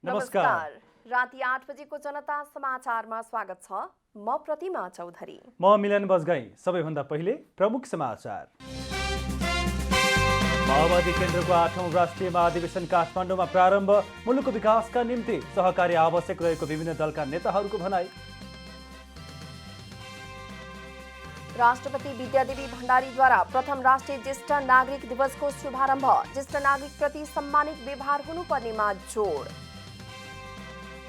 नमस्कार। राति 8 बजेको जनता समाचारमा स्वागत छ। म प्रतिमा चौधरी। म मिलन बजगाई। सबैभन्दा पहिले प्रमुख समाचार। माओवादी केन्द्रको 8औं राष्ट्रिय महाधिवेशन काठमाडौँमा प्रारम्भ। मुलुकको विकासका निम्ति सहकारी आवश्यक रहेको विभिन्न दलका नेताहरूको भनाई। राष्ट्रपति विद्यादेवी भण्डारीद्वारा प्रथम राष्ट्रिय ज्येष्ठ नागरिक दिवसको शुभारम्भ। ज्येष्ठ नागरिकप्रति सम्मानित व्यवहार हुनुपर्नेमा जोड।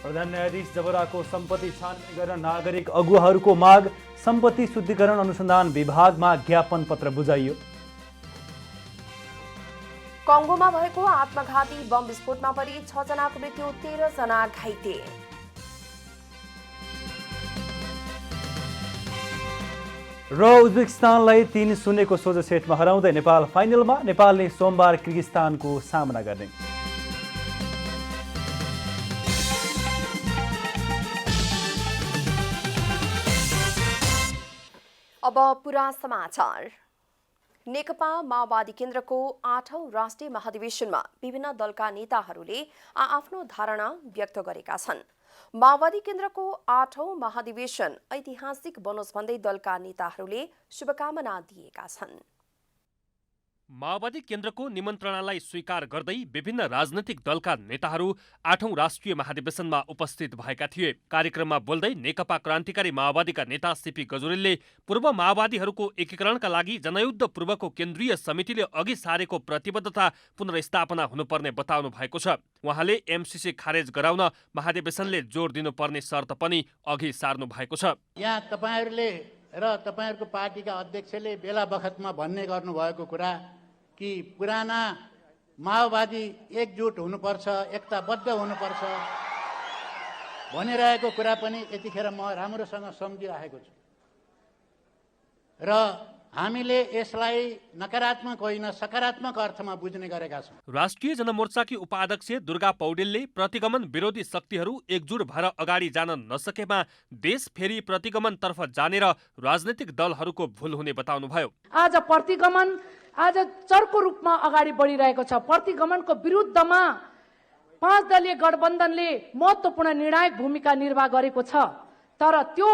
प्रधान न्यायाधीश जबराको सम्पत्ति छानबिन गर्न नागरिक अगुवाहरूको माग। सम्पत्ति शुद्धिकरण अनुसन्धान विभागमा ज्ञापन पत्र बुझाइयो। कङ्गोमा भएको आत्मघाती बम विस्फोटमा परि 6 जनाको मृत्यु, 13 जना घाइते। र उज्बेकिस्तानलाई 3-0 को सोझो सेटमा हराउँदै नेपाल फाइनलमा। नेपालले सोमबार किर्गिस्तानको सामना गर्ने। अब पुरा समाचार। नेकपा माओवादी केन्द्रको 8औं राष्ट्रिय महाधिवेशनमा विभिन्न दलका नेताहरूले आफ्नो धारणा व्यक्त गरेका छन्। माओवादी केन्द्रको 8औं महाधिवेशन ऐतिहासिक बनोस् भन्दै दलका नेताहरूले शुभकामना दिएका छन्। माओवादी केन्द्रको निमन्त्रणालाई स्वीकार गर्दै विभिन्न राजनैतिक दलका नेताहरू 8औं राष्ट्रिय महाधिवेशनमा उपस्थित भएका थिए। कार्यक्रममा बोल्दै नेकपा क्रान्तिकारी माओवादीका नेता सीपी गजुरेलले पूर्व माओवादीहरूको एकीकरणका लागि जनयुद्ध पूर्वको केन्द्रीय समितिले अघि सारेको प्रतिबद्धता पुनर्स्थापना हुनुपर्ने बताउनु भएको छ। उहाँले एमसीसी खारेज गराउन महाधिवेशनले जोड दिनुपर्ने शर्त पनि अघि सार्नु भएको छ। यहाँ तपाईहरूले र तपाईहरूको पार्टीका अध्यक्षले बेला बखतमा भन्ने गर्नुभएको कुरा कि पुराना माओवादी एकजुट हुनुपर्छ, एकताबद्ध हुनुपर्छ भनिरहेको कुरा पनि यतिखेर म राम्रोसँग सम्झिरहेको छु र हामीले यसलाई नकारात्मक होइन सकारात्मक अर्थमा बुझ्ने गरेका छौँ। राष्ट्रिय जनमोर्चाकी उपाध्यक्ष दुर्गा पौडेलले प्रतिगमन विरोधी शक्तिहरू एकजुट भएर अगाडि जान नसकेमा देश फेरि प्रतिगमनतर्फ जाने र राजनैतिक दलहरूको भूल हुने बताउनुभयो। आज प्रतिगमन आज चर्को रूपमा अगाडि बढिरहेको छ। प्रतिगमनको विरुद्धमा 5 दलीय गठबन्धनले महत्त्वपूर्ण निर्णायक भूमिका निर्वाह गरेको छ, तर त्यो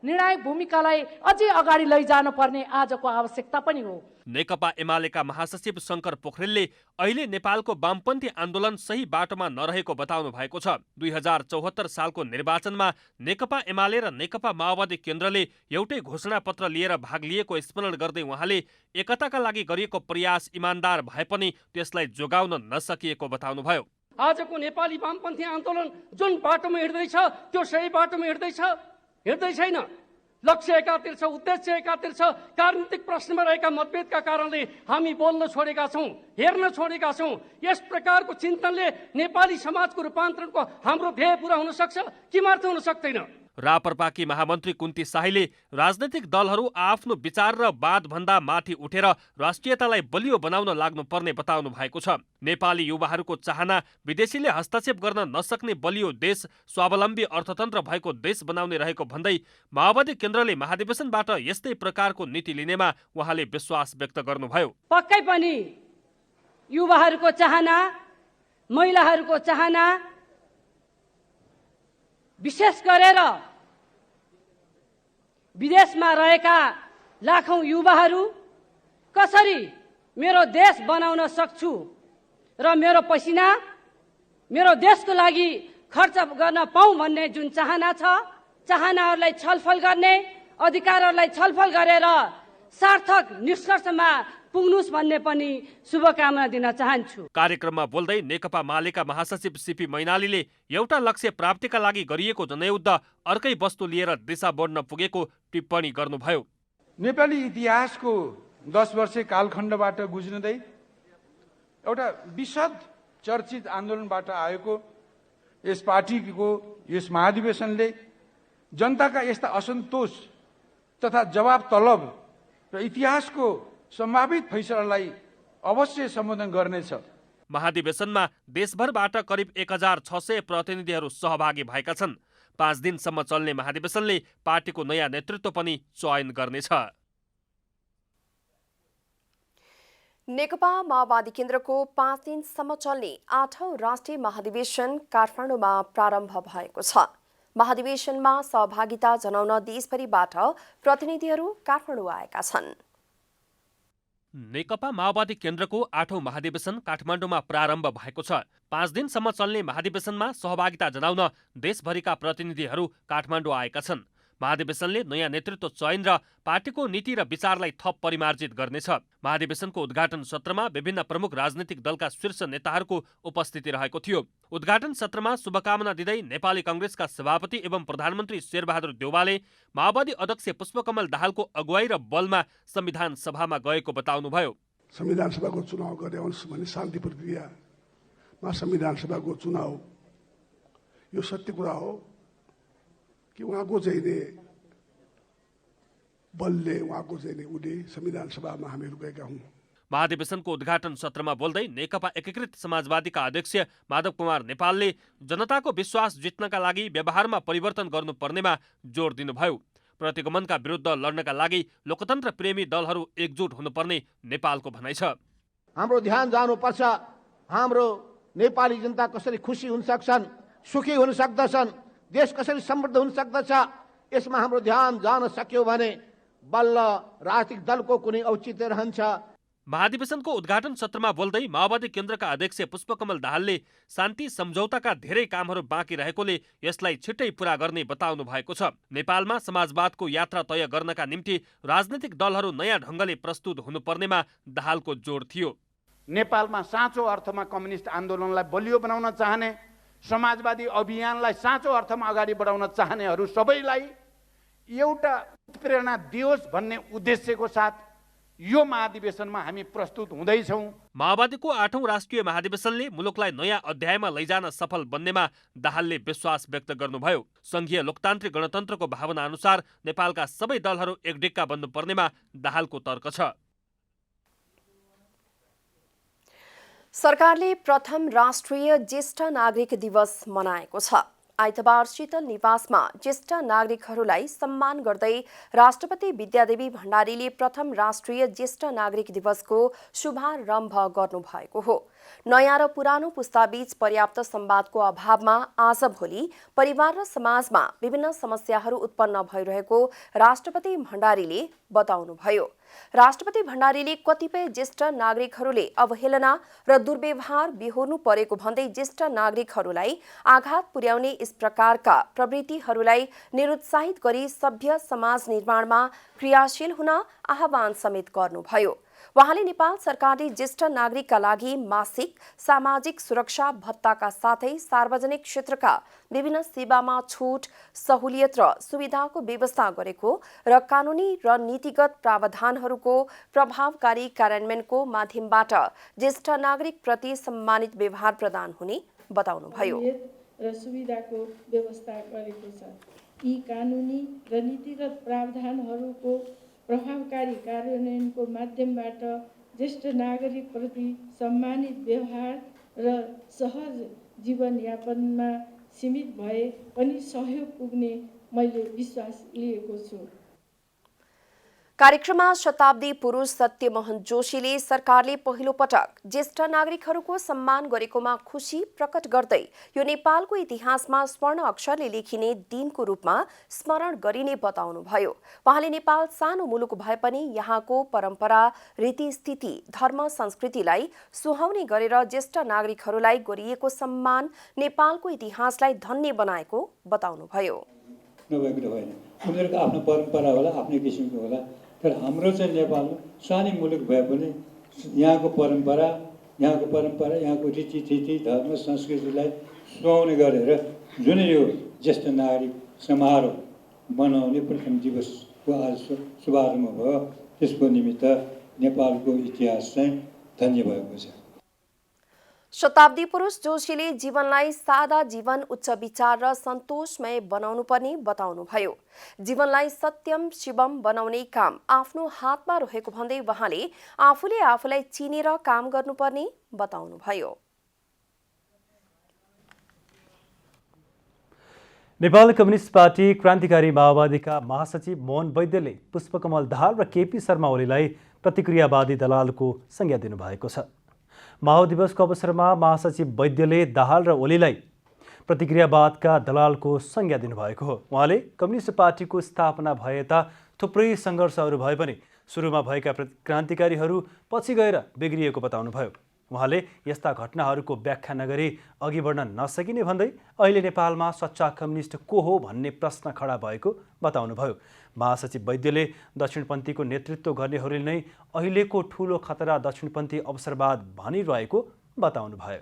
निर्णायक भूमिकालाई अझै अगाडि लैजानु पर्ने आजको आवश्यकता पनि हो। नेकपा एमालेका महासचिव शङ्कर पोखरेलले अहिले नेपालको वामपन्थी आन्दोलन सही बाटोमा नरहेको बताउनु भएको छ। 2074 सालको निर्वाचनमा नेकपा एमाले र नेकपा माओवादी केन्द्रले एउटै घोषणापत्र लिएर भाग लिएको स्मरण गर्दै उहाँले एकताका लागि गरिएको प्रयास इमान्दार भए पनि त्यसलाई जोगाउन नसकिएको बताउनुभयो। आजको नेपाली वामपन्थी आन्दोलन जुन बाटोमा हिँड्दैछ त्यो सही बाटोमा हिँड्दै छैन। लक्ष्य एकातिर छ, उद्देश्य एकातिर छ। राजनीतिक प्रश्नमा रहेका मतभेदका कारणले हामी बोल्न छोडेका छौँ, हेर्न छोडेका छौँ। यस प्रकारको चिन्तनले नेपाली समाजको रूपान्तरणको हाम्रो ध्येय पूरा हुन सक्छ, किमर्थ हुन सक्दैन? राप्रपाकी महामन्त्री कुन्ती शाहीले राजनैतिक दलहरू आफ्नो विचार र वादभन्दा माथि उठेर राष्ट्रियतालाई बलियो बनाउन लाग्नुपर्ने बताउनु भएको छ। नेपाली युवाहरूको चाहना विदेशीले हस्तक्षेप गर्न नसक्ने बलियो देश, स्वावलम्बी अर्थतन्त्र भएको देश बनाउने रहेको भन्दै माओवादी केन्द्रले महाधिवेशनबाट यस्तै प्रकारको नीति लिनेमा उहाँले विश्वास व्यक्त गर्नुभयो। पक्कै पनि युवाहरूको चाहना, महिलाहरूको चाहना, विशेष गरेर विदेशमा रहेका लाखौं युवाहरू कसरी मेरो देश बनाउन सक्छु र मेरो पसिना मेरो देशको लागि खर्च गर्न पाऊँ भन्ने जुन चाहना छ, चाहनाहरूलाई छलफल गर्ने, अधिकारहरूलाई छलफल गरेर सार्थक निष्कर्षमा पुग्नुस् भन्ने पनि शुभकामना दिन चाहन्छु। कार्यक्रममा बोल्दै नेकपा मालेका महासचिव सीपी मैनालीले एउटा लक्ष्य प्राप्तिका लागि गरिएको जनयुद्ध अर्कै वस्तु लिएर दिशा बोड्न पुगेको टिप्पणी गर्नुभयो। नेपाली इतिहासको 10 वर्षे कालखण्डबाट गुज्रिँदै एउटा विशद चर्चित आन्दोलनबाट आएको यस पार्टीको यस महाधिवेशनले जनताका यस्ता असन्तोष तथा जवाब तलब र इतिहासको सम्भावित फैसलालाई अवश्य सम्बोधन गर्नेछ। महाधिवेशनमा देशभरबाट करिब 1600 प्रतिनिधिहरू सहभागी भएका छन्। 5 दिनसम्म चल्ने महाधिवेशनले पार्टीको नयाँ नेतृत्व पनि चयन गर्नेछ। नेकपा माओवादी केन्द्रको 5 दिनसम्म चल्ने 8औं राष्ट्रिय महाधिवेशन काठमाडौँमा प्रारम्भ भएको छ। महाधिवेशनमा सहभागिता जनाउन देशभरिबाट प्रतिनिधिहरू काठमाडौँ आएका छन्। नेकपा माओवादी केन्द्रको 8औं महाधिवेशन काठमाडौँमा प्रारम्भ भएको छ। 5 दिनसम्म चल्ने महाधिवेशनमा सहभागिता जनाउन देशभरिका प्रतिनिधिहरू काठमाडौँ आएका छन्। महाधिवेशनले नयाँ नेतृत्व चयन र पार्टीको नीति र विचारलाई थप परिमार्जित गर्नेछ। महाधिवेशनको उद्घाटन सत्रमा विभिन्न प्रमुख राजनीतिक दलका शीर्ष नेताहरूको उपस्थिति रहेको थियो। उद्घाटन सत्रमा शुभकामना दिँदै नेपाली कांग्रेसका सभापति एवं प्रधानमन्त्री शेरबहादुर देउवाले माओवादी अध्यक्ष पुष्पकमल दाहालको अगुवाई र बलमा संविधान सभामा गएको बताउनुभयो। संविधान सभाको चुनाव गरे भने शान्ति प्रक्रियामा संविधान सभाको चुनाव यो सत्य कुरा हो कि उहाँको चाहिँ बलले उहाँको चाहिँ उडे संविधान सभामा हामीहरू गएका हौँ। महाधिवेशनको उद्घाटन सत्रमा बोल्दै नेकपा एकीकृत समाजवादीका अध्यक्ष माधव कुमार नेपालले जनताको विश्वास जित्नका लागि व्यवहारमा परिवर्तन गर्नुपर्नेमा जोड दिनुभयो। प्रतिगमनका विरुद्ध लड्नका लागि लोकतन्त्र प्रेमी दलहरू एकजुट हुनुपर्ने नेपालको भनाइ छ। हाम्रो ध्यान जानुपर्छ, हाम्रो नेपाली जनता कसरी खुसी हुन सक्छन्, सुखी हुन सक्दछन्, देश कसरी समृद्ध हुन सक्दछ, यसमा हाम्रो ध्यान जान सक्यो भने बल्ल राजनीतिक दलको कुनै औचित्य रहन्छ। महाधिवेशनको उद्घाटन सत्रमा बोल्दै माओवादी केन्द्रका अध्यक्ष पुष्पकमल दाहालले शान्ति सम्झौताका धेरै कामहरू बाँकी रहेकोले यसलाई छिट्टै पूरा गर्ने बताउनु भएको छ। नेपालमा समाजवादको यात्रा तय गर्नका निम्ति राजनीतिक दलहरू नयाँ ढङ्गले प्रस्तुत हुनुपर्नेमा दाहालको जोड थियो। नेपालमा साँचो अर्थमा कम्युनिस्ट आन्दोलनलाई बलियो बनाउन चाहने, समाजवादी अभियानलाई साँचो अर्थमा अगाडि बढाउन चाहनेहरू सबैलाई एउटा प्रेरणा दियोस् भन्ने उद्देश्यको साथ यो महाधिवेशनमा हामी प्रस्तुत हुँदैछौँ। माओवादीको 8औं राष्ट्रिय महाधिवेशनले मुलुकलाई नयाँ अध्यायमा लैजान सफल बन्नेमा दाहालले विश्वास व्यक्त गर्नुभयो। संघीय लोकतान्त्रिक गणतन्त्रको भावना अनुसार नेपालका सबै दलहरू एकडिक्का बन्नुपर्नेमा दाहालको तर्क छ। सरकारले प्रथम राष्ट्रिय ज्येष्ठ नागरिक दिवस मनाएको छ। आइतबार शीतल निवासमा ज्येष्ठ नागरिकहरूलाई सम्मान गर्दै राष्ट्रपति विद्यादेवी भण्डारीले प्रथम राष्ट्रिय ज्येष्ठ नागरिक दिवसको शुभारम्भ गर्नुभएको हो। नयाँ र पुरानो पुस्ताबीच पर्याप्त संवादको अभावमा आजभोलि परिवार र समाजमा विभिन्न समस्याहरू उत्पन्न भइरहेको राष्ट्रपति भण्डारीले बताउनुभयो। राष्ट्रपति भण्डारीले कतिपय ज्येष्ठ नागरिकहरूले अवहेलना र दुर्व्यवहार बिहोर्नु परेको भन्दै ज्येष्ठ नागरिकहरूलाई आघात पुर्याउने यस प्रकारका प्रवृत्तिहरूलाई निरुत्साहित गरी सभ्य समाज निर्माणमा क्रियाशील हुन आह्वान समेत गर्नुभयो। वहाँले नेपाल सरकारले ज्येष्ठ नागरिकका लागि मासिक सामाजिक सुरक्षा भत्ताका साथै सार्वजनिक क्षेत्रका विभिन्न सेवामा छुट, सहुलियत र सुविधाको व्यवस्था गरेको र कानुनी र नीतिगत प्रावधानहरूको प्रभावकारी कार्यान्वयनको माध्यमबाट ज्येष्ठ नागरिक प्रति सम्मानित व्यवहार प्रदान हुने बताउनुभयो। र सुविधाको व्यवस्था गरेको छ। यी कानुनी र नीतिगत प्रावधानहरूको प्रभावकारी कार्यान्वयनको माध्यमबाट ज्येष्ठ नागरिक प्रति सम्मानित व्यवहार र सहज जीवनयापनमा सीमित भए पनि सहयोग पुग्ने मैले विश्वास लिएको छु। कार्यक्रममा शताब्दी पुरुष सत्यमोहन जोशीले सरकारले पहिलो पटक ज्येष्ठ नागरिकहरूको सम्मान गरेकोमा खुशी प्रकट गर्दै यो नेपालको इतिहासमा स्वर्ण अक्षरले लेखिने दिनको रूपमा स्मरण गरिने बताउनुभयो। उहाँले नेपाल सानो मुलुक भए पनि यहाँको परम्परा, रीतिस्थिति, धर्म, संस्कृतिलाई सुहाउने गरेर ज्येष्ठ नागरिकहरूलाई गरिएको सम्मान नेपालको इतिहासलाई धन्य बनाएको बताउनुभयो। उनीहरूको आफ्नो परम्परा होला, आफ्नै किसिमको होला, तर हाम्रो चाहिँ नेपाल सानै मुलुक भए पनि यहाँको परम्परा, यहाँको रीतिथिति, धर्म, संस्कृतिलाई सुहाउने गरेर जुन यो ज्येष्ठ नागरिक समारोह मनाउने प्रथम दिवसको आज शुभारम्भ भयो, त्यसको निमित्त नेपालको इतिहास चाहिँ धन्य भएको छ। शताब्दी पुरुष जोशीले जीवनलाई सादा जीवन, उच्च विचार र सन्तोषमय बनाउनु पर्ने बताउनुभयो। जीवनलाई सत्यम शिवम बनाउने काम आफ्नो हातमा रहेको भन्दै उहाँले आफूले आफूलाई चिनेर काम गर्नुपर्ने बताउनुभयो। नेपाल कम्युनिस्ट पार्टी क्रान्तिकारी माओवादीका महासचिव मोहन वैद्यले पुष्पकमल दाहाल र केपी शर्मा ओलीलाई प्रतिक्रियावादी दलालको संज्ञा दिनुभएको छ। माओ दिवसको अवसरमा महासचिव वैद्यले दाहाल र ओलीलाई प्रतिक्रियावादका दलालको संज्ञा दिनुभएको हो। उहाँले कम्युनिस्ट पार्टीको स्थापना भए ता थुप्रै सङ्घर्षहरू भए पनि सुरुमा भएका क्रान्तिकारीहरू पछि गएर बिग्रिएको बताउनुभयो। उहाँले यस्ता घटनाहरूको व्याख्या नगरी अघि बढ्न नसकिने भन्दै अहिले नेपालमा सच्चा कम्युनिस्ट को हो भन्ने प्रश्न खडा भएको बताउनुभयो। महासचिव वैद्यले दक्षिणपन्थीको नेतृत्व गर्नेहरूले नै अहिलेको ठूलो खतरा दक्षिणपन्थी अवसरवाद भनिरहेको बताउनुभयो।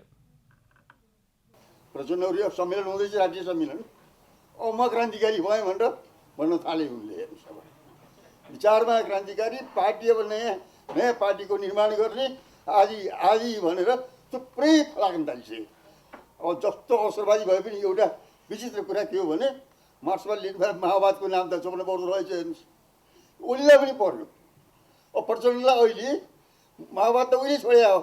प्रचण्डहरू सम्मेलन हुँदैछ, राज्य सम्मेलन, म क्रान्तिकारी भएँ भनेर भन्न थाले उनले। विचारमा क्रान्तिकारी, पार्टी अब नयाँ पार्टीको निर्माण गर्ने आदि भनेर थुप्रै फलाकन थालिसक्यो। अब जस्तो अवसरवादी भए पनि एउटा विचित्र कुरा के हो भने मार्क्सवाद माओवादको नाम त सबभन्दा बढ्दो रहेछ। हेर्नुहोस्, ओलीलाई पनि पर्यो। अब प्रचण्डलाई अहिले माओवाद त उहिले छोडे हो,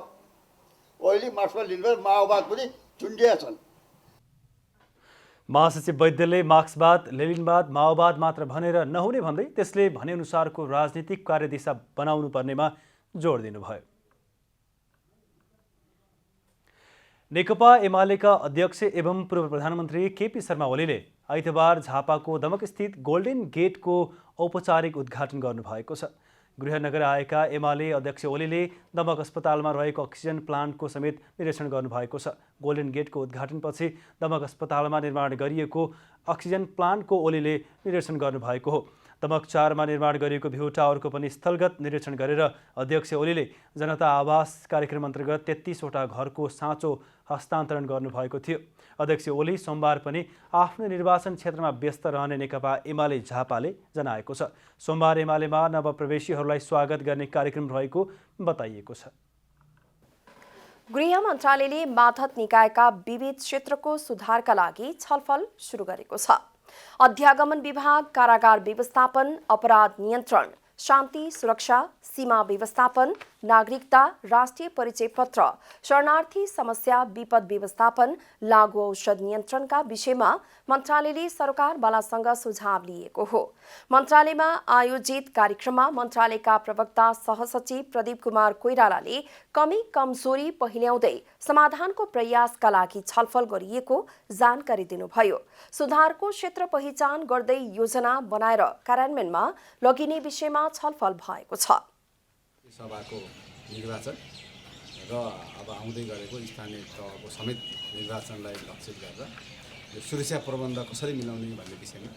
अहिले मार्क्सवाद माओवाद पनि झुन्डिया छन्। महासचिव वैद्यले मार्क्सवाद लेनिनवाद माओवाद मात्र भनेर नहुने भन्दै त्यसले भनेअनुसारको राजनीतिक कार्यदिशा बनाउनु पर्नेमा जोड दिनुभयो। नेकपा एमालेका अध्यक्ष एवं पूर्व प्रधानमन्त्री केपी शर्मा ओलीले आइतबार झापाको दमकस्थित गोल्डन गेटको औपचारिक उद्घाटन गर्नुभएको छ। गृहनगर आएका एमाले अध्यक्ष ओलीले दमक अस्पतालमा रहेको अक्सिजन प्लान्टको समेत निरीक्षण गर्नुभएको छ। गोल्डन गेटको उद्घाटनपछि दमक अस्पतालमा निर्माण गरिएको अक्सिजन प्लान्टको ओलीले निरीक्षण गर्नुभएको हो। दमक 4 मा निर्माण गरिएको भ्यू टावरको पनि स्थलगत निरीक्षण गरेर अध्यक्ष ओलीले जनता आवास कार्यक्रम अन्तर्गत 33 वटा घरको साँचो हस्तान्तरण गर्नुभएको थियो। अध्यक्ष ओली सोमबार पनि आफ्नो निर्वाचन क्षेत्रमा व्यस्त रहने नेकपा एमाले झापाले जनाएको छ। सोमबार एमालेमा नवप्रवेशीहरूलाई स्वागत गर्ने कार्यक्रम रहेको बताइएको छ। गृह मन्त्रालयले मातहत निकायका विविध क्षेत्रको सुधारका लागि छलफल सुरु गरेको छ। अध्यागमन विभाग, कारागार व्यवस्थापन, अपराध नियन्त्रण, शान्ति सुरक्षा, सीमा व्यवस्थापन, नागरिकता, राष्ट्रिय परिचय पत्र, शरणार्थी समस्या, विपद व्यवस्थापन, लागू औषध नियन्त्रणका विषयमा मन्त्रालयले सरकारवालासँग सुझाव लिएको हो। मन्त्रालयमा आयोजित कार्यक्रममा मन्त्रालयका प्रवक्ता सहसचिव प्रदीप कुमार कोइरालाले कमी कमजोरी पहिल्याउँदै समाधानको प्रयासका लागि छलफल गरिएको जानकारी दिनुभयो। सुधारको क्षेत्र पहिचान गर्दै योजना बनाएर कार्यान्वयनमा लगिने विषयमा छलफल भएको छ। सभाको निर्वाचन र अब आउँदै गरेको स्थानीय तहको समेत निर्वाचनलाई लक्षित गरेर यो सुरक्षा प्रबन्ध कसरी मिलाउने भन्ने विषयमा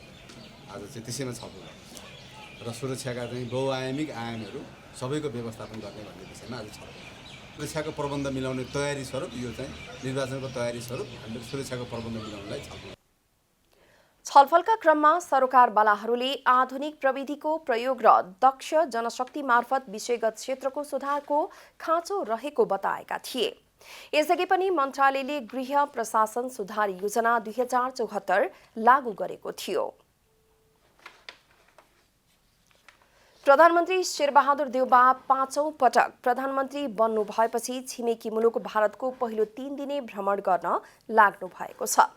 आज चाहिँ त्यसैमा छलफल भएको छ र सुरक्षाका चाहिँ बहुआयामिक आयामहरू सबैको व्यवस्थापन गर्ने भन्ने विषयमा आज छलफल। सुरक्षाको प्रबन्ध मिलाउने तयारी स्वरूप यो चाहिँ निर्वाचनको तयारी स्वरूप हामीले सुरक्षाको प्रबन्ध मिलाउनलाई छलफल। छलफलका क्रममा सरकारवालाहरूले आधुनिक प्रविधिको प्रयोग र दक्ष जनशक्ति मार्फत विषयगत क्षेत्रको सुधारको खाँचो रहेको बताएका थिए। यसअघि पनि मन्त्रालयले गृह प्रशासन सुधार योजना 2074 लागू गरेको थियो। प्रधानमन्त्री शेरबहादुर देउबा 5औं पटक प्रधानमन्त्री बन्नु भएपछि छिमेकी मुलुक भारतको पहिलो 3 दिने भ्रमण गर्न लाग्नु भएको छ।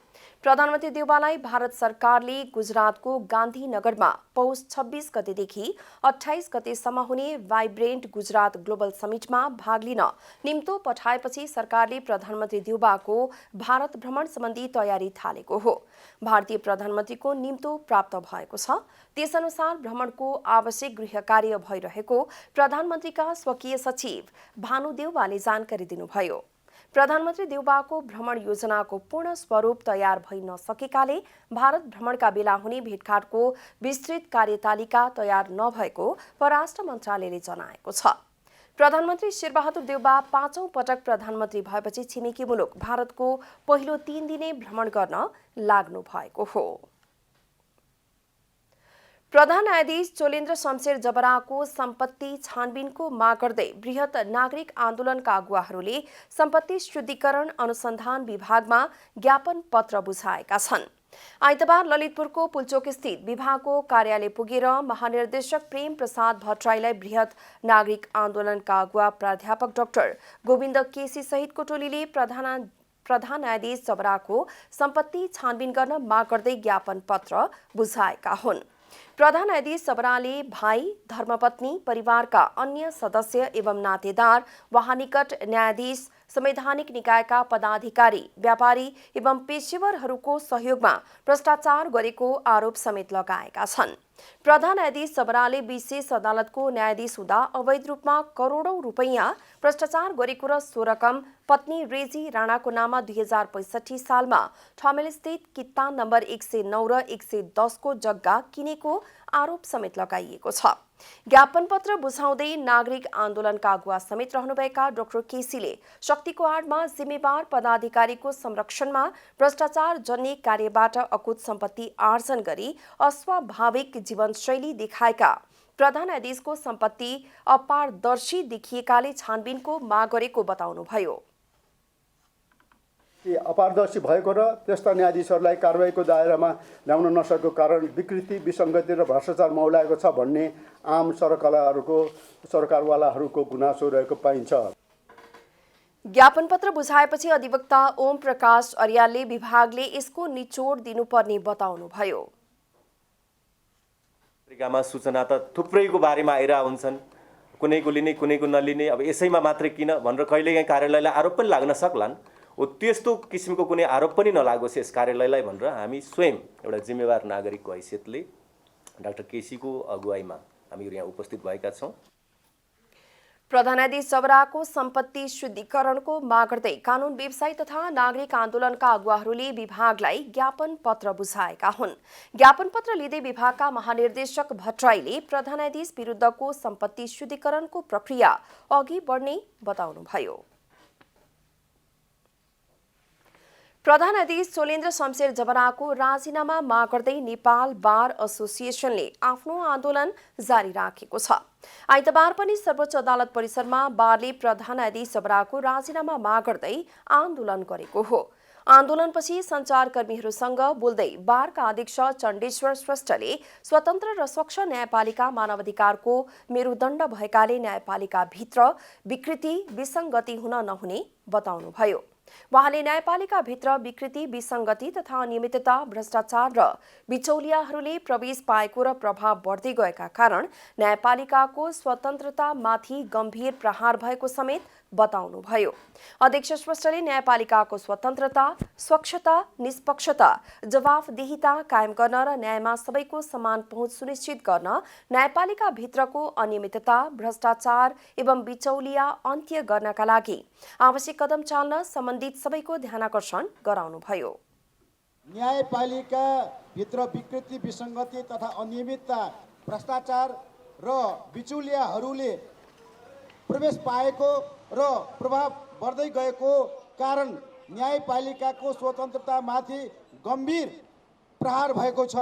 प्रधानमन्त्री देउबालाई भारत सरकारले गुजरातको गान्धीनगरमा पौष 26 गतेदेखि 28 गतेसम्म हुने भाइब्रेन्ट गुजरात ग्लोबल समिटमा भाग लिन निम्तो पठाएपछि सरकारले प्रधानमन्त्री देउबाको भारत भ्रमण सम्बन्धी तयारी थालेको हो। भारतीय प्रधानमन्त्रीको निम्तो प्राप्त भएको छ। त्यसअनुसार भ्रमणको आवश्यक गृह कार्य भइरहेको प्रधानमन्त्रीका स्वकीय सचिव भानु देउबाले जानकारी दिनुभयो। प्रधानमन्त्री देउबाको भ्रमण योजनाको पूर्ण स्वरूप तयार भइ नसकेकाले भारत भ्रमणका बेला हुने भेटघाटको विस्तृत कार्यतालिका तयार नभएको परराष्ट्र मन्त्रालयले जनाएको छ। प्रधानमन्त्री शेरबहादुर देउबा 5औं पटक प्रधानमन्त्री भएपछि छिमेकी मुलुक भारतको पहिलो 3 दिने भ्रमण गर्न लाग्नु भएको हो। प्रधान न्यायाधीश चोलेन्द्र शमशेर जबराको सम्पत्ति छानबिनको माग गर्दै बृहत नागरिक आन्दोलनका अगुवाहरूले सम्पत्ति शुद्धिकरण अनुसन्धान विभागमा ज्ञापन पत्र बुझाएका छन्। आइतबार ललितपुरको पुल्चोक स्थित विभागको कार्यालय पुगेर महानिर्देशक प्रेम प्रसाद भट्टराईलाई बृहत नागरिक आन्दोलनका अगुवा प्राध्यापक डाक्टर गोविन्द केसी सहितको टोलीले प्रधान न्यायाधीश जबराको सम्पत्ति छानबिन गर्न माग गर्दै ज्ञापन पत्र बुझाएका हुन्। प्रधान न्यायाधीश सबराले भाइ, धर्मपत्नी, परिवारका अन्य सदस्य एवं नातेदार, वहाँ निकट न्यायाधीश, संवैधानिक निकायका पदाधिकारी, व्यापारी एवं पेशेवरहरूको सहयोगमा भ्रष्टाचार गरेको आरोप समेत लगाएका छन्। प्रधान न्यायाधीश सबराले विशेष अदालतको न्यायाधीश हुँदा अवैध रूपमा करोडौं रुपैयाँ भ्रष्टाचार गरेको र सो रकम पत्नी रेजी राणाको नाममा 2065 सालमा ठमेलस्थित कित्ता नम्बर 109 र 110 को जग्गा किनेको आरोप समेत लगाइएको छ। ज्ञापन पत्र बुझाउँदै नागरिक आन्दोलनका अगुवा समेत रहनुभएका डाक्टर केसीले शक्तिको आडमा जिम्मेवार पदाधिकारीको संरक्षणमा भ्रष्टाचार जन्य कार्यबाट अकुत सम्पत्ति आर्जन गरी अस्वाभाविक जीवनशैली देखाएका प्रधान न्यायाधीशको सम्पत्ति अपारदर्शी देखिएकाले छानबिनको माग गरेको बताउनुभयो। अपारदर्शी भएको र त्यस्ता न्यायाधीशहरूलाई कारबाहीको दायरामा ल्याउन नसकेको कारण विकृति, विसङ्गति र भ्रष्टाचार मौलाएको छ भन्ने आम सरकारवालाहरूको गुनासो रहेको पाइन्छ। ज्ञापन पत्र बुझाएपछि अधिवक्ता ओम प्रकाश अर्यालले विभागले यसको निचोड दिनुपर्ने बताउनुभयो। पत्रिकामा सूचना त थुप्रैको बारेमा आइरह हुन्छन्, कुनैको लिने कुनैको नलिने, अब यसैमा मात्रै किन भनेर कहिलेकाहीँ कार्यालयलाई आरोप पनि लाग्न सक्लान्। त्यस्तो किसिमको कुनै आरोप पनि नलागोस् यस कार्यालयलाई भनेर हामी स्वयं एउटा जिम्मेवार नागरिकको हैसियतले डाक्टर केसीको अगुवाईमा हामीहरू यहाँ उपस्थित भएका छौँ। प्रधान न्यायाधीश सबराको सम्पत्ति शुद्धिकरणको माग गर्दै कानून व्यवसायी तथा नागरिक आन्दोलनका अगुवाहरूले विभागलाई ज्ञापन पत्र बुझाएका हुन्। ज्ञापन पत्र लिँदै विभागका महानिर्देशक भट्टराईले प्रधान न्यायाधीश विरुद्धको सम्पत्ति शुद्धिकरणको प्रक्रिया अघि बढ्ने बताउनुभयो। प्रधान न्यायाधीश सोलेन्द्र शमशेर जबराको राजीनामा माग गर्दै नेपाल बार एसोसिएसनले आफ्नो आन्दोलन जारी राखेको छ। आइतबार पनि सर्वोच्च अदालत परिसरमा बारले प्रधान न्यायाधीश जबराको राजीनामा माग गर्दै आन्दोलन गरेको हो। आन्दोलनपछि सञ्चारकर्मीहरूसँग बोल्दै बारका अध्यक्ष चण्डेश्वर श्रेष्ठले स्वतन्त्र र स्वच्छ न्यायपालिका मानवाधिकारको मेरुदण्ड भएकाले न्यायपालिका भित्र विकृति, विसङ्गति हुन नहुने बताउनुभयो। वहाँले न्यायपालिका भित्र विकृति, विसङ्गति तथा अनियमितता, भ्रष्टाचार र बिचौलियाहरूले प्रवेश पाएको र प्रभाव बढ्दै गएका कारण न्यायपालिकाको स्वतन्त्रतामाथि गम्भीर प्रहार भएको समेत बताउनुभयो। अध्यक्ष श्रेष्ठले न्यायपालिकाको स्वतन्त्रता, स्वच्छता, निष्पक्षता, जवाफदेहिता कायम गर्न र न्यायमा सबैको समान पहुँच सुनिश्चित गर्न न्यायपालिका भित्रको अनियमितता, भ्रष्टाचार एवं बिचौलिया अन्त्य गर्नका लागि आवश्यक कदम चाल्न सम्बन्धित सबैको ध्यानाकर्षण गराउनुभयो। न्यायपालिका भित्र विकृति, विसङ्गति तथा अनियमितता, भ्रष्टाचार र बिचौलियाहरूले प्रवेश पाएको र प्रभाव बढ्दै गएको कारण न्यायपालिकाको स्वतन्त्रतामाथि गम्भीर प्रहार भएको छ।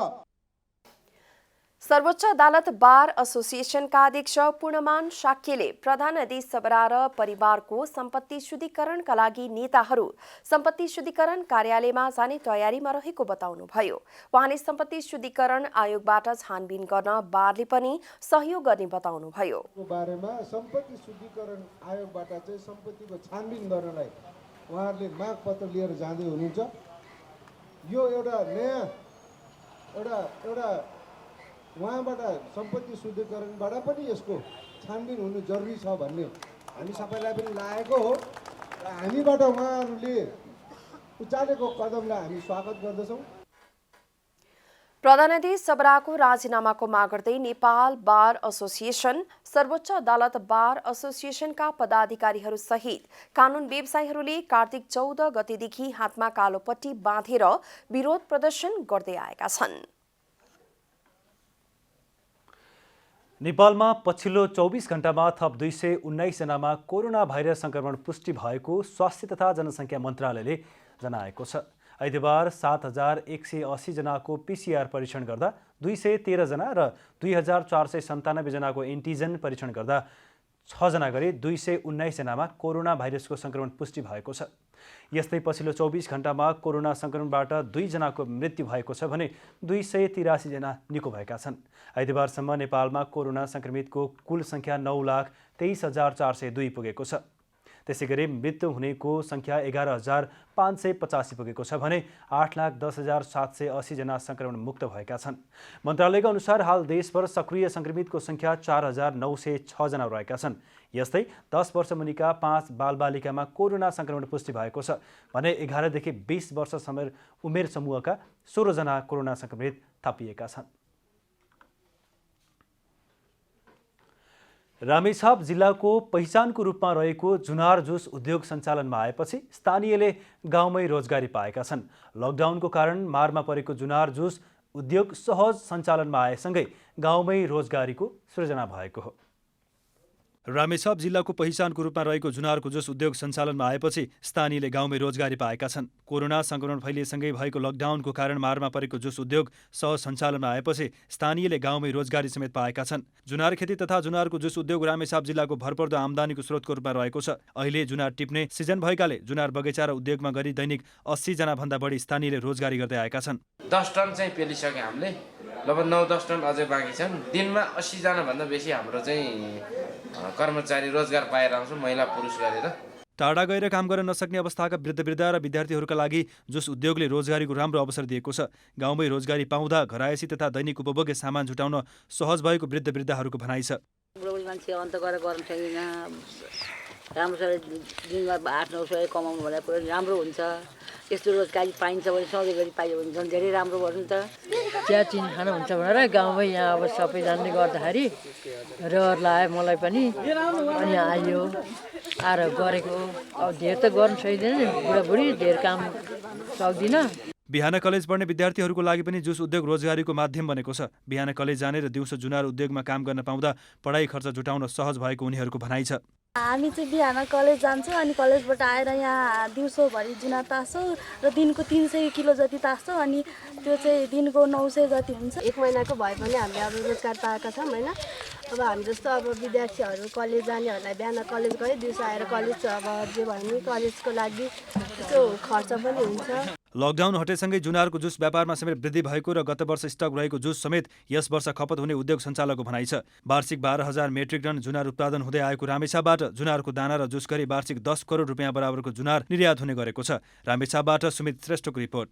सर्वोच्च अदालत बार एसोसिएसनका अध्यक्ष पूर्णमान शाक्यले प्रधान न्यायाधीश सबरा र परिवारको सम्पत्ति शुद्धिकरणका लागि नेताहरू सम्पत्ति शुद्धिकरण कार्यालयमा जाने तयारीमा रहेको बताउनुभयो। वहाँले सम्पत्ति शुद्धिकरण आयोगबाट छानबिन गर्न बारले पनि सहयोग गर्ने बताउनुभयो। बारेमा सम्पत्ति शुद्धिकरण आयोगबाट चाहिँ सम्पत्तिको छानबिन गर्नलाई उहाँहरूले माग पत्र लिएर जाँदै हुनुहुन्छ। यो एउटा नयाँ एउटा उहाँबाट सम्पत्ति शुद्धिकरणबाट पनि यसको छानबिन हुनु जरुरी छ भन्ने हामी सबैलाई पनि लागेको हो र हामीबाट उहाँहरूले उचालेको कदमलाई हामी स्वागत गर्दछौँ। प्रधान न्यायाधीश सबराको राजीनामाको माग गर्दै नेपाल बार एसोसिएसन, सर्वोच्च अदालत बार एसोसिएसनका पदाधिकारीहरू सहित कानून व्यवसायीहरूले कार्तिक 14 गतेदेखि हातमा कालो पट्टी बाँधेर विरोध प्रदर्शन गर्दै आएका छन्। नेपालमा पछिल्लो 24 घण्टामा थप 219 जनामा कोरोना भाइरस संक्रमण पुष्टि भएको स्वास्थ्य तथा जनसङ्ख्या मन्त्रालयले जनाएको छ। आइतबार 7180 जनाको पीसीआर परीक्षण गर्दा 213 जना र 2497 जनाको एन्टिजन परीक्षण गर्दा 6 जना गरी 219 जनामा कोरोना भाइरसको संक्रमण पुष्टि भएको छ। यस्तै पछिल्लो 24 घण्टामा कोरोना संक्रमणबाट 2 जनाको मृत्यु भएको छ भने 283 जना निको भएका छन्। आइतबारसम्म नेपालमा कोरोना संक्रमितको कुल संख्या 9,23,402 पुगेको छ। त्यसै गरी मृत्यु हुनेको सङ्ख्या 11,585 पुगेको छ भने 8,10,780 जना सङ्क्रमण मुक्त भएका छन्। मन्त्रालयका अनुसार हाल देशभर सक्रिय सङ्क्रमितको सङ्ख्या 4,906 जना रहेका छन्। यस्तै 10 वर्ष मुनिका 5 बालबालिकामा कोरोना सङ्क्रमण पुष्टि भएको छ भने 11 देखि 20 वर्ष उमेर समूहका 16 जना कोरोना सङ्क्रमित थपिएका छन्। रामेछाप जिल्लाको पहिचानको रूपमा रहेको जुनार जुस उद्योग सञ्चालनमा आएपछि स्थानीयले गाउँमै रोजगारी पाएका छन्। लकडाउनको कारण मारमा परेको जुनार जुस उद्योग सहज सञ्चालनमा आएसँगै गाउँमै रोजगारीको सृजना भएको हो। रामेछाप जिल्लाको पहिचानको रूपमा रहेको जुनारको जुस उद्योग सञ्चालनमा आएपछि स्थानीयले गाउँमै रोजगारी पाएका छन्। कोरोना सङ्क्रमण फैलिएसँगै भएको लकडाउनको कारण मारमा परेको जुस उद्योग सहज सञ्चालनमा आएपछि स्थानीयले गाउँमै रोजगारी समेत पाएका छन्। जुनार खेती तथा जुनारको जुस उद्योग रामेछाप जिल्लाको भरपर्दो आम्दानीको स्रोतको रूपमा रहेको छ। अहिले जुनार टिप्ने सिजन भएकाले जुनार बगैँचा र उद्योगमा गरी दैनिक 80 जना भन्दा बढी स्थानीयले रोजगारी गर्दै आएका छन्। 10 टन चाहिँ पेलिसक्यो हामीले, लगभग 9-10 टन अझै बाँकी छन्। दिनमा 80 जना भन्दा बेसी हाम्रो चाहिँ कर्मचारी रोजगार पाएर आउँछौँ, महिला पुरुष गरेर। टाढा गएर काम गर्न नसक्ने अवस्थाका वृद्ध र विद्यार्थीहरूका लागि जुस उद्योगले रोजगारीको राम्रो अवसर दिएको छ। गाउँमै रोजगारी पाउँदा घरायसी तथा दैनिक उपभोग्य सामान जुटाउन सहज भएको वृद्धहरूको भनाइ छ। बुढाबुढी मान्छे अन्त गरेर गर्न सक्दैन, राम्रोसँग दिनमा 8-9 सय कमाउनु भन्दा पुरा राम्रो हुन्छ। यस्तो रोजगारी पाइन्छ भने सधैँभरि पाइयो भने झन् धेरै राम्रो भयो नि त। चिया चिनी खानु हुन्छ भनेर गाउँमै यहाँ अब सबैजनाले गर्दाखेरि रहर लाग्यो मलाई पनि, अनि आयो आएर गरेको। अब धेर त गर्नु सकिँदैन, बुढाबुढी धेर काम सक्दिनँ। बिहान कलेज पढ्ने विद्यार्थीहरूको लागि पनि जुस उद्योग रोजगारीको माध्यम बनेको छ। बिहान कलेज जाने र दिउँसो जुनार उद्योगमा काम गर्न पाउँदा पढाइ खर्च जुटाउन सहज भएको उनीहरूको भनाइ छ। हामी चाहिँ बिहान कलेज जान्छौँ, अनि कलेजबाट आएर यहाँ दिउँसोभरि जुनार तास्छौँ र दिनको 300 किलो जति तास्छौँ, अनि त्यो चाहिँ दिनको 900 जति हुन्छ। 1 महिनाको भए पनि हामीले अब रोजगार पाएका छौँ होइन। अब हामी जस्तो अब विद्यार्थीहरू कलेज जानेहरूलाई बिहान कलेज गयो, दिउँसो आएर कलेज अब जे भयो नि कलेजको लागि त्यसो खर्च पनि हुन्छ। लकडाउन हटेसँगै जुनारको जुस व्यापारमा समेत वृद्धि भएको र गत वर्ष स्टक रहेको जुस समेत यस वर्ष खपत हुने उद्योग सञ्चालकको भनाइ छ। वार्षिक 12,000 मेट्रिक टन जुनार उत्पादन हुँदै आएको रामेछापबाट जुनारको दाना र जुस गरी वार्षिक 10 करोड रुपियाँ बराबरको जुनार निर्यात हुने गरेको छ। रामेछापबाट सुमित श्रेष्ठको रिपोर्ट।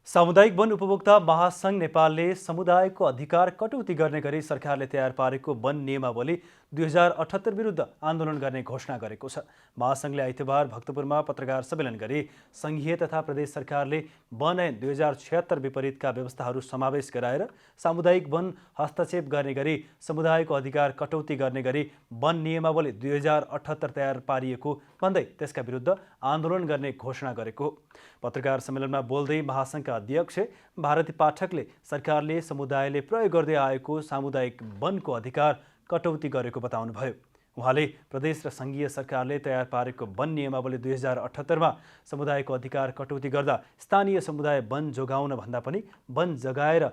सामुदायिक वन उपभोक्ता महासङ्घ नेपालले समुदायको अधिकार कटौती गर्ने गरी सरकारले तयार पारेको वन नियमावली 2078 विरुद्ध आन्दोलन गर्ने घोषणा गरेको छ। महासङ्घले आइतबार भक्तपुरमा पत्रकार सम्मेलन गरी सङ्घीय तथा प्रदेश सरकारले वन ऐन 2076 विपरीतका व्यवस्थाहरू समावेश गराएर सामुदायिक वन हस्तक्षेप गर्ने गरी समुदायको अधिकार कटौती गर्ने गरी वन नियमावली 2078 तयार पारिएको भन्दै त्यसका विरुद्ध आन्दोलन गर्ने घोषणा गरेको हो। पत्रकार सम्मेलनमा बोल्दै महासङ्घका अध्यक्ष भारती पाठकले सरकारले समुदायले प्रयोग गर्दै आएको सामुदायिक वनको अधिकार कटौती गरेको बताउनुभयो। उहाँले प्रदेश र सङ्घीय सरकारले तयार पारेको वन नियमावली 2078 समुदायको अधिकार कटौती गर्दा स्थानीय समुदाय वन जोगाउन भन्दा पनि वन जगाएर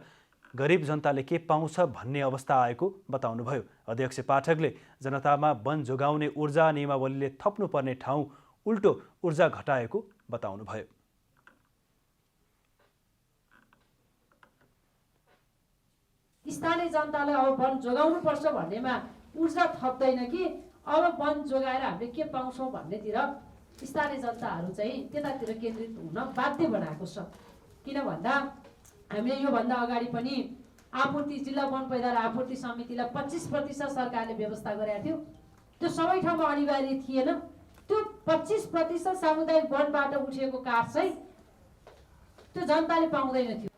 गरिब जनताले के पाउँछ भन्ने अवस्था आएको बताउनुभयो। अध्यक्ष पाठकले जनतामा वन जोगाउने ऊर्जा नियमावलीले थप्नुपर्ने ठाउँ उल्टो ऊर्जा घटाएको बताउनुभयो। स्थानीय जनतालाई अब वन जोगाउनु पर्छ भन्नेमा ऊर्जा थप्दैन कि अब वन जोगाएर हामीले के पाउँछौँ भन्नेतिर स्थानीय जनताहरू चाहिँ त्यतातिर केन्द्रित हुन बाध्य बनाएको छ। किन भन्दा हामीले योभन्दा अगाडि पनि आपूर्ति जिल्ला वन पैदावार आपूर्ति समितिलाई 25% सरकारले व्यवस्था गरेको थियो। त्यो सबै ठाउँमा अनिवार्य थिएन। त्यो 25% सामुदायिक वनबाट उठेको काठ चाहिँ त्यो जनताले पाउँदैन थियो।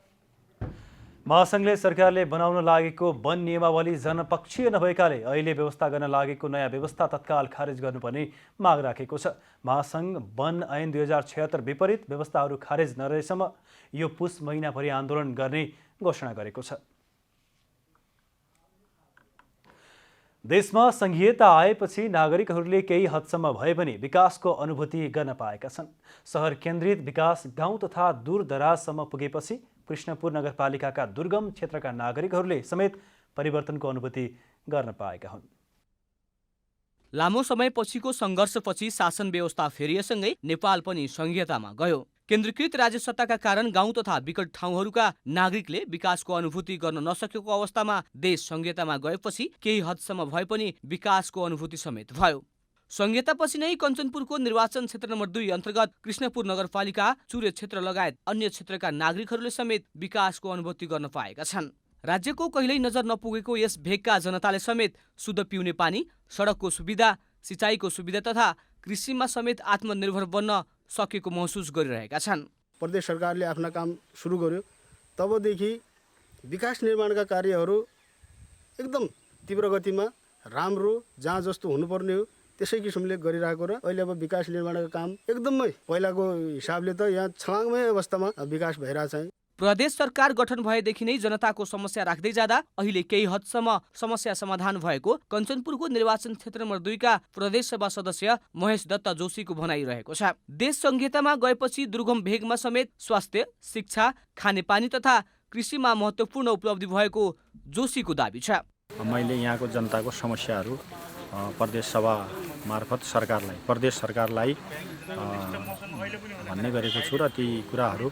महासङ्घले सरकारले बनाउन लागेको वन नियमावली जनपक्षीय नभएकाले अहिले व्यवस्था गर्न लागेको नयाँ व्यवस्था तत्काल खारेज गर्नुपर्ने माग राखेको छ। महासङ्घ वन ऐन 2076 विपरीत व्यवस्थाहरू खारेज नरहेसम्म यो पुस महिनाभरि आन्दोलन गर्ने घोषणा गरेको छ। देशमा सङ्घीयता आएपछि नागरिकहरूले केही हदसम्म भए पनि विकासको अनुभूति गर्न पाएका छन्। सहर केन्द्रित विकास गाउँ तथा दूरदराजसम्म पुगेपछि कृष्णपुर नगरपालिकाका दुर्गम क्षेत्रका नागरिकहरूले समेत परिवर्तनको अनुभूति गर्न पाएका हुन्। लामो समयपछिको सङ्घर्षपछि शासन व्यवस्था फेरिएसँगै नेपाल पनि सङ्घीयतामा गयो। केन्द्रीकृत राज्य सत्ताका कारण गाउँ तथा विकट ठाउँहरूका नागरिकले विकासको अनुभूति गर्न नसकेको अवस्थामा देश सङ्घीयतामा गएपछि केही हदसम्म भए पनि विकासको अनुभूति समेत भयो। संहितापछि नै कञ्चनपुरको निर्वाचन क्षेत्र नम्बर 2 अन्तर्गत कृष्णपुर नगरपालिका, चुरे क्षेत्र लगायत अन्य क्षेत्रका नागरिकहरूले समेत विकासको अनुभूति गर्न पाएका छन्। राज्यको कहिल्यै नजर नपुगेको यस भेगका जनताले समेत शुद्ध पिउने पानी, सडकको सुविधा, सिँचाइको सुविधा तथा कृषिमा समेत आत्मनिर्भर बन्न सकेको महसुस गरिरहेका छन्। प्रदेश सरकारले आफ्ना काम सुरु गर्यो, तबदेखि विकास निर्माणका कार्यहरू एकदम तीव्र गतिमा राम्रो जहाँ जस्तो हुनुपर्ने हो त्यसै किसिमले गरिरहेको र अहिले अब विकास निर्माणका काम एकदमै पहिलाको हिसाबले त यहाँ छलाङ्गमै अवस्थामा विकास भइरहेछ। प्रदेश सरकार गठन भएदेखि नै जनताको समस्या राख्दै जाँदा अहिले केही हदसम्म समस्या समाधान भएको कञ्चनपुरको निर्वाचन क्षेत्र नम्बर 2 का प्रदेश सभा सदस्य महेश दत्त जोशीको भनाइरहेको छ। देश संहितामा गएपछि दुर्गम भेगमा समेत स्वास्थ्य, शिक्षा, खानेपानी तथा कृषिमा महत्त्वपूर्ण उपलब्धि भएको जोशीको दाबी छ। मैले यहाँको जनताको समस्याहरू प्रदेश सभा मार्फत प्रदेश सरकारलाई भन्ने गरेको छु र ती कुराहरू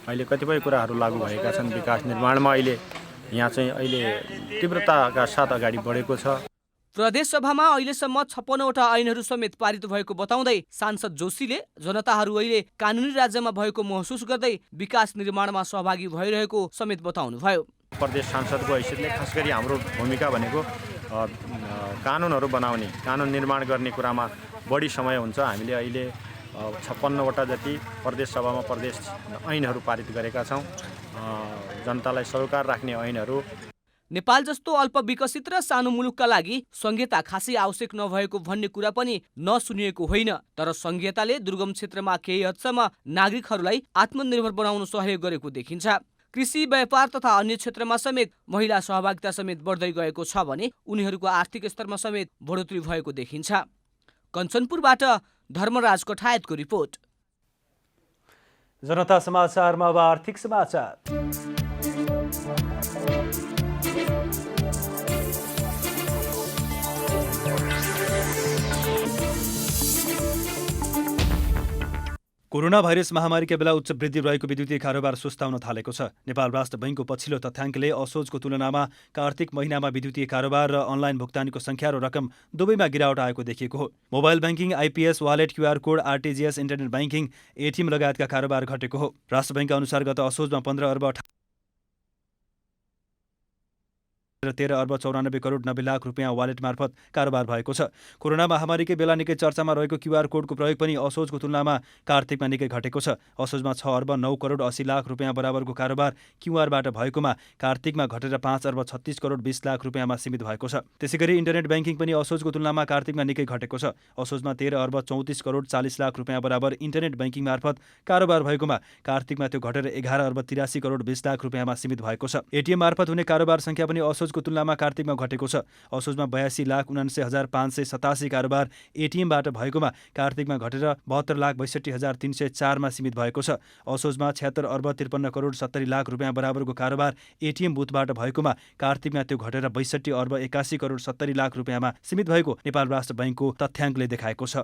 अहिले कतिपय कुराहरू लागू भएका छन्। विकास निर्माणमा अहिले यहाँ चाहिँ अहिले तीव्रताका साथ अगाडि बढेको छ। प्रदेश सभामा अहिलेसम्म 56वटा ऐनहरू समेत पारित भएको बताउँदै सांसद जोशीले जनताहरू अहिले कानुनी राज्यमा भएको महसुस गर्दै विकास निर्माणमा सहभागी भइरहेको समेत बताउनुभयो। प्रदेश सांसदको हैसियतले खास गरी हाम्रो भूमिका भनेको कानुनहरू बनाउने, कानुन निर्माण गर्ने कुरामा बढी समय हुन्छ। हामीले अहिले 56वटा जति प्रदेश सभामा प्रदेश ऐनहरू पारित गरेका छौँ। जनतालाई सरोकार राख्ने ऐनहरू। नेपाल जस्तो अल्पविकसित र सानो मुलुकका लागि संहिता खासै आवश्यक नभएको भन्ने कुरा पनि नसुनिएको होइन, तर संहिताले दुर्गम क्षेत्रमा केही हदसम्म नागरिकहरूलाई आत्मनिर्भर बनाउन सहयोग गरेको देखिन्छ। कृषि, व्यापार तथा अन्य क्षेत्रमा समेत महिला सहभागिता समेत बढ्दै गएको छ भने उनीहरूको आर्थिक स्तरमा समेत बढोत्तरी भएको देखिन्छ। कञ्चनपुरबाट धर्मराज कठायतको रिपोर्ट। जनता समाचारमा अब आर्थिक समाचार। कोरोना भाइरस महामारीका बेला उच्च वृद्धि रहेको विद्युतीय कारोबार सुस्ताउन थालेको छ। नेपाल राष्ट्र बैंकको पछिल्लो तथ्याङ्कले असोजको तुलनामा कार्तिक महिनामा विद्युतीय कारोबार र अनलाइन भुक्तानीको संख्या र रकम दुवैमा गिरावट आएको देखिएको हो। Mobile banking, IPS, wallet, QR code, RTGS, internet banking, ATM लगायतका कारोबार घटेको हो। राष्ट्र बैंकका अनुसार गत असोजमा 15 अर्ब 13 अर्ब 94 करोड 90 लाख रुपियाँ वालेट मार्फत कारोबार भएको छ। कोरोना महामारीकै बेला निकै चर्चामा रहेको क्यूआर कोडको प्रयोग पनि असोजको तुलनामा कार्तिकमा निकै घटेको छ। असोजमा 6 अर्ब 9 करोड 80 लाख रुपियाँ बराबरको कारोबार क्यूआरबाट भएकोमा कार्तिकमा घटेर 5 अर्ब 36 करोड 20 लाख रुपियाँमा सीमित भएको छ। त्यसैगरी इन्टरनेट ब्याङ्किङ पनि असोजको तुलनामा कार्तिकमा निकै घटेको छ। असोजमा 13 अर्ब 34 करोड 40 लाख रुपियाँ बराबर इन्टरनेट ब्याङ्किङ मार्फत कारोबार भएकोमा कार्तिकमा त्यो घटेर 11 अर्ब 83 करोड 20 लाख रुपियाँमा सीमित भएको छ। एटीएम मार्फत हुने कारोबार संख्या पनि असोजको तुलनामा कार्तिकमा घटेको छ। असोजमा 82,79,587 कारोबार एटीएमबाट भएकोमा कार्तिकमा घटेर 72,62,304 मा सीमित भएको छ। असोजमा 76 अर्ब 53 करोड 70 लाख रुपियाँ बराबरको कारोबार एटीएम बुथबाट भएकोमा कार्तिकमा त्यो घटेर 62 अर्ब 81 करोड 70 लाख रुपियाँमा सीमित भएको नेपाल राष्ट्र बैंकको तथ्याङ्कले देखाएको छ।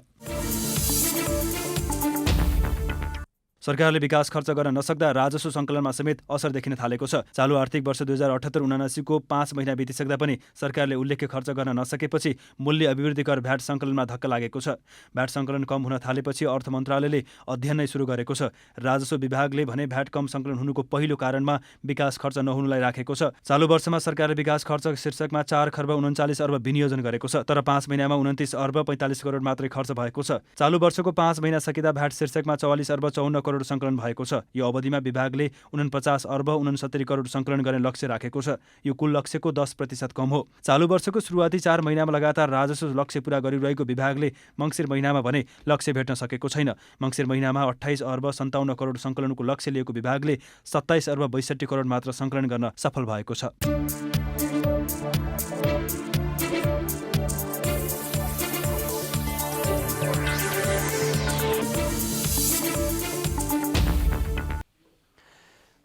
सरकारले विकास खर्च गर्न नसक्दा राजस्व सङ्कलनमा समेत असर देखिन थालेको छ। चालु आर्थिक वर्ष 2078-79 को 5 महिना बितिसक्दा पनि सरकारले उल्लेख्य खर्च गर्न नसकेपछि मूल्य अभिवृद्धि कर भ्याट सङ्कलनमा धक्का लागेको छ। भ्याट सङ्कलन कम हुन थालेपछि अर्थ मन्त्रालयले अध्ययन नै सुरु गरेको छ। राजस्व विभागले भने भ्याट कम सङ्कलन हुनुको पहिलो कारणमा विकास खर्च नहुनुलाई राखेको छ। चालु वर्षमा सरकारले विकास खर्च शीर्षकमा 4 खर्ब 39 अर्ब विनियोजन गरेको छ, तर 5 महिनामा 29 अर्ब 45 करोड मात्रै खर्च भएको छ। चालु वर्षको 5 महिना सकिँदा भ्याट शीर्षकमा 44 अर्ब 54 करोड सङ्कलन भएको छ। यो अवधिमा विभागले 49 अर्ब 69 करोड सङ्कलन गर्ने लक्ष्य राखेको छ। यो कुल लक्ष्यको 10% कम हो। चालु वर्षको सुरुवाती 4 महिनामा लगातार राजस्व लक्ष्य पूरा गरिरहेको विभागले मङ्सिर महिनामा भने लक्ष्य भेट्न सकेको छैन। मङ्सिर महिनामा 28 अर्ब 57 करोड सङ्कलनको लक्ष्य लिएको विभागले 27 अर्ब 62 करोड मात्र सङ्कलन गर्न सफल भएको छ।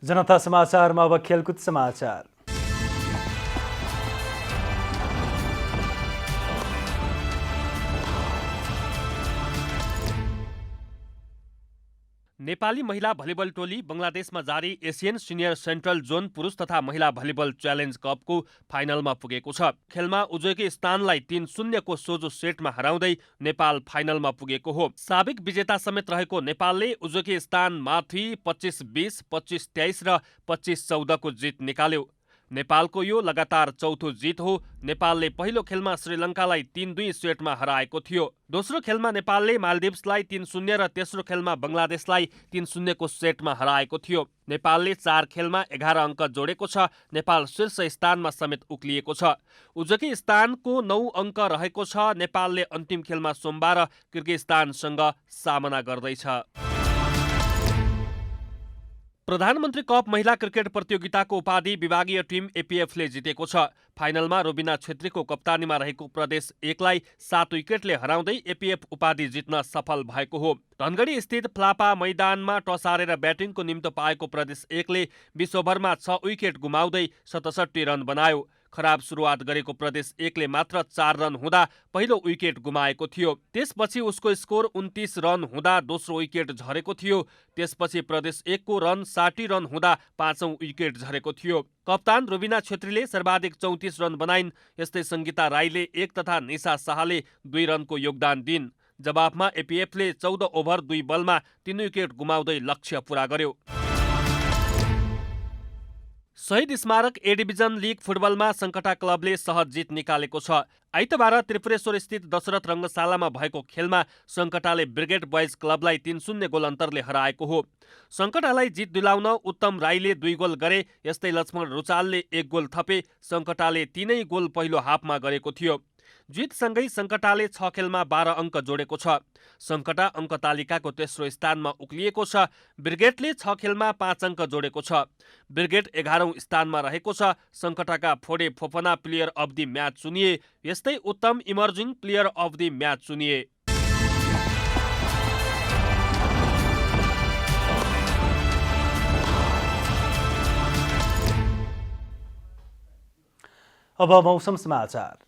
जनता समाचारमा अब खेलकुद समाचार। नेपाली महिला भलिबल टोली बङ्गलादेशमा जारी एसियन सिनियर सेन्ट्रल जोन पुरुष तथा महिला भलिबल च्यालेन्ज कपको फाइनलमा पुगेको छ। खेलमा उज्बेकिस्तानलाई 3-0 को सोझो सेटमा हराउँदै नेपाल फाइनलमा पुगेको हो। साबिक विजेता समेत रहेको नेपालले उज्बेकिस्तानमाथि 25-20, 25-23 र 25-14 को जित निकाल्यो। नेपालको यो लगातार चौथो जित हो। नेपालले पहिलो खेलमा श्रीलङ्कालाई 3-2 सेटमा हराएको थियो। दोस्रो खेलमा नेपालले मालदिभ्सलाई 3-0 र तेस्रो खेलमा बङ्गलादेशलाई 3-0 को सेटमा हराएको थियो। नेपालले 4 खेलमा 11 अङ्क जोडेको छ। नेपाल शीर्ष स्थानमा समेत उक्लिएको छ। उज्बेकिस्तानको 9 अङ्क रहेको छ। नेपालले अन्तिम खेलमा सोमबार किर्गिस्तानसँग सामना गर्दैछ। प्रधानमन्त्री कप महिला क्रिकेट प्रतियोगिताको उपाधि विभागीय टिम एपीएफले जितेको छ। फाइनलमा रोबिना छेत्रीको कप्तानीमा रहेको प्रदेश 1लाई 7 विकेटले हराउँदै एपीएफ उपाधि जित्न सफल भएको हो। धनगढी स्थित फ्लापा मैदानमा टस हारेर ब्याटिङको निम्तो पाएको प्रदेश 1ले 20 ओभरमा 6 विकेट गुमाउँदै 67 रन बनायो। खराब सुरुवात गरेको प्रदेश 1ले मात्र 4 रन हुँदा पहिलो विकेट गुमाएको थियो। त्यसपछि उसको स्कोर 29 रन हुँदा दोस्रो विकेट झरेको थियो। त्यसपछि प्रदेश 1 को रन 60 रन हुँदा 5औं विकेट झरेको थियो। कप्तान रोबिना छेत्रीले सर्वाधिक 34 रन बनाइन्। यस्तै सङ्गीता राईले 1 तथा निशा शाहले 2 रनको योगदान दिइन्। जवाफमा एपीएफले 14 ओभर 2 बलमा 3 विकेट गुमाउँदै लक्ष्य पूरा गर्यो। शहीद स्मारक ए डिभिजन लिग फुटबलमा सङ्कटा क्लबले सहज जित निकालेको छ। आइतबार त्रिपुरेश्वर स्थित दशरथ रङ्गशालामा भएको खेलमा सङ्कटाले ब्रिगेड बोइज क्लबलाई 3-0 गोल अन्तरले हराएको हो। सङ्कटालाई जित दिलाउन उत्तम राईले 2 गोल गरे। यस्तै लक्ष्मण रुचालले 1 गोल थपे। सङ्कटाले 3 गोल पहिलो हाफमा गरेको थियो। जितसँगै सङ्कटाले 6 खेलमा 12 अङ्क जोडेको छ। सङ्कटा अङ्क तालिकाको तेस्रो स्थानमा उक्लिएको छ। ब्रिगेडले 6 खेलमा 5 अङ्क जोडेको छ। ब्रिगेड 11औं स्थानमा रहेको छ। सङ्कटाका फोडे फोफना प्लेयर अफ द म्याच चुनिए। यस्तै उत्तम emerging player of the match चुनिए। अब मौसम समाचार।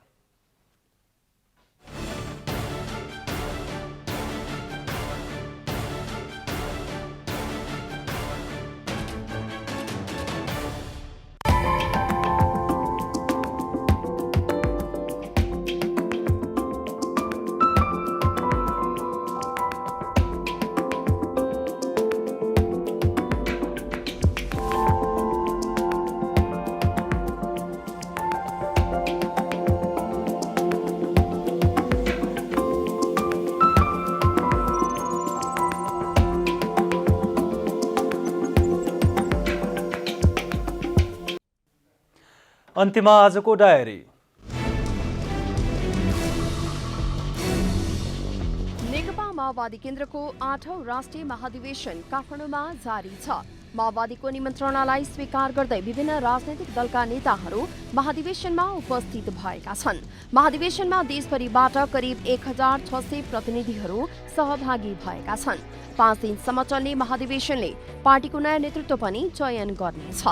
अन्त्यमा आजको डायरी। नेकपा माओवादी केन्द्रको 8औं राष्ट्रिय महाधिवेशन काठमाडौँमा जारी छ। माओवादीको निमन्त्रणालाई स्वीकार गर्दै विभिन्न राजनैतिक दलका नेताहरू महाधिवेशनमा उपस्थित भएका छन्। महाधिवेशनमा देशभरिबाट करिब 1600 प्रतिनिधिहरू सहभागी भएका छन्। 5 दिनसम्म चल्ने महाधिवेशनले पार्टीको नयाँ नेतृत्व पनि चयन गर्नेछ।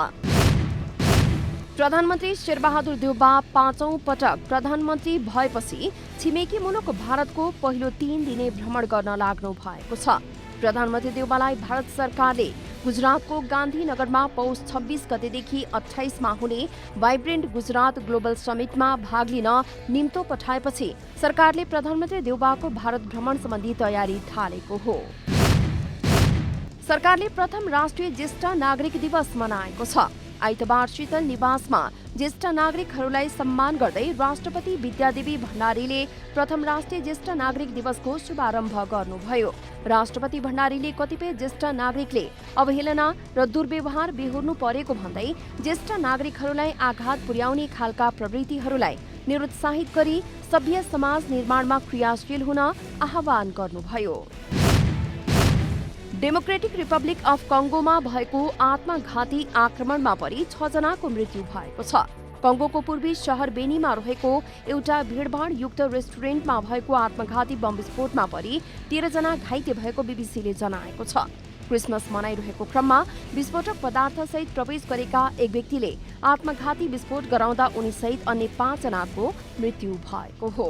प्रधानमन्त्री शेरबहादुर देउबा 5औं पटक प्रधानमन्त्री भएपछि छिमेकी मुलुक भारतको पहिलो 3 दिने भ्रमण गर्न लाग्नु भएको छ। प्रधानमन्त्री देउबालाई भारत सरकारले गुजरातको गान्धीनगरमा पौष 26 गतेदेखि 28 मा हुने भाइब्रेन्ट गुजरात ग्लोबल समिटमा भाग लिन निम्तो पठाएपछि सरकारले प्रधानमन्त्री देउबाको भारत भ्रमण सम्बन्धी तयारी थालेको हो। सरकारले प्रथम राष्ट्रिय ज्येष्ठ नागरिक दिवस मनाएको छ। आइतबार शीतल निवासमा ज्येष्ठ नागरिकहरूलाई सम्मान गर्दै राष्ट्रपति विद्यादेवी भण्डारीले प्रथम राष्ट्रिय ज्येष्ठ नागरिक दिवसको शुभारम्भ गर्नुभयो। राष्ट्रपति भण्डारीले कतिपय ज्येष्ठ नागरिकले अवहेलना र दुर्व्यवहार बेहोर्नु परेको भन्दै ज्येष्ठ नागरिकहरूलाई आघात पुर्याउने खालका प्रवृत्तिहरूलाई निरुत्साहित गरी सभ्य समाज निर्माणमा क्रियाशील हुन आह्वान गर्नुभयो। डेमोक्रेटिक रिपब्लिक अफ कङ्गोमा भएको आत्मघाती आक्रमणमा परि 6 जनाको मृत्यु भएको छ। कङ्गोको पूर्वी शहर बेनीमा रहेको एउटा भीडभाडयुक्त रेस्टुरेन्टमा भएको आत्मघाती बम विस्फोटमा परि 13 जना घाइते भएको बीबीसीले जनाएको छ। क्रिसमस मनाइरहेको क्रममा विस्फोटक पदार्थसहित प्रवेश गरेका एक व्यक्तिले आत्मघाती विस्फोट गराउँदा उनीसहित अन्य 5 जनाको मृत्यु भएको हो।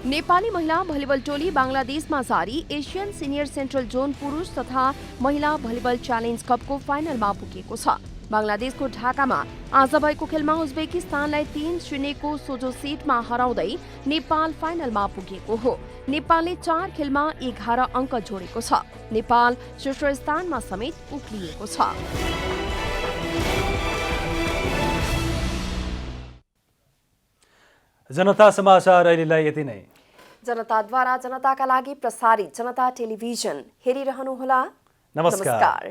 नेपाली महिला भलिबल टोली बङ्गलादेशमा जारी एसियन सिनियर सेन्ट्रल जोन पुरुष तथा महिला भलिबल च्यालेन्ज कपको फाइनलमा पुगेको छ। बङ्गलादेशको ढाकामा आज भएको खेलमा उज्बेकिस्तानलाई 3-0 सोझो सेटमा हराउँदै नेपाल फाइनलमा पुगेको हो। नेपालले 4 खेलमा 11 अङ्क जोडेको छ। नेपाल शीर्ष स्थानमा समेत उक्लिएको छ। जनता समाचार अहिलेलाई यति नै। जनताद्वारा जनताका लागि प्रसारित जनता टेलिभिजन हेरिरहनुहोला। नमस्कार।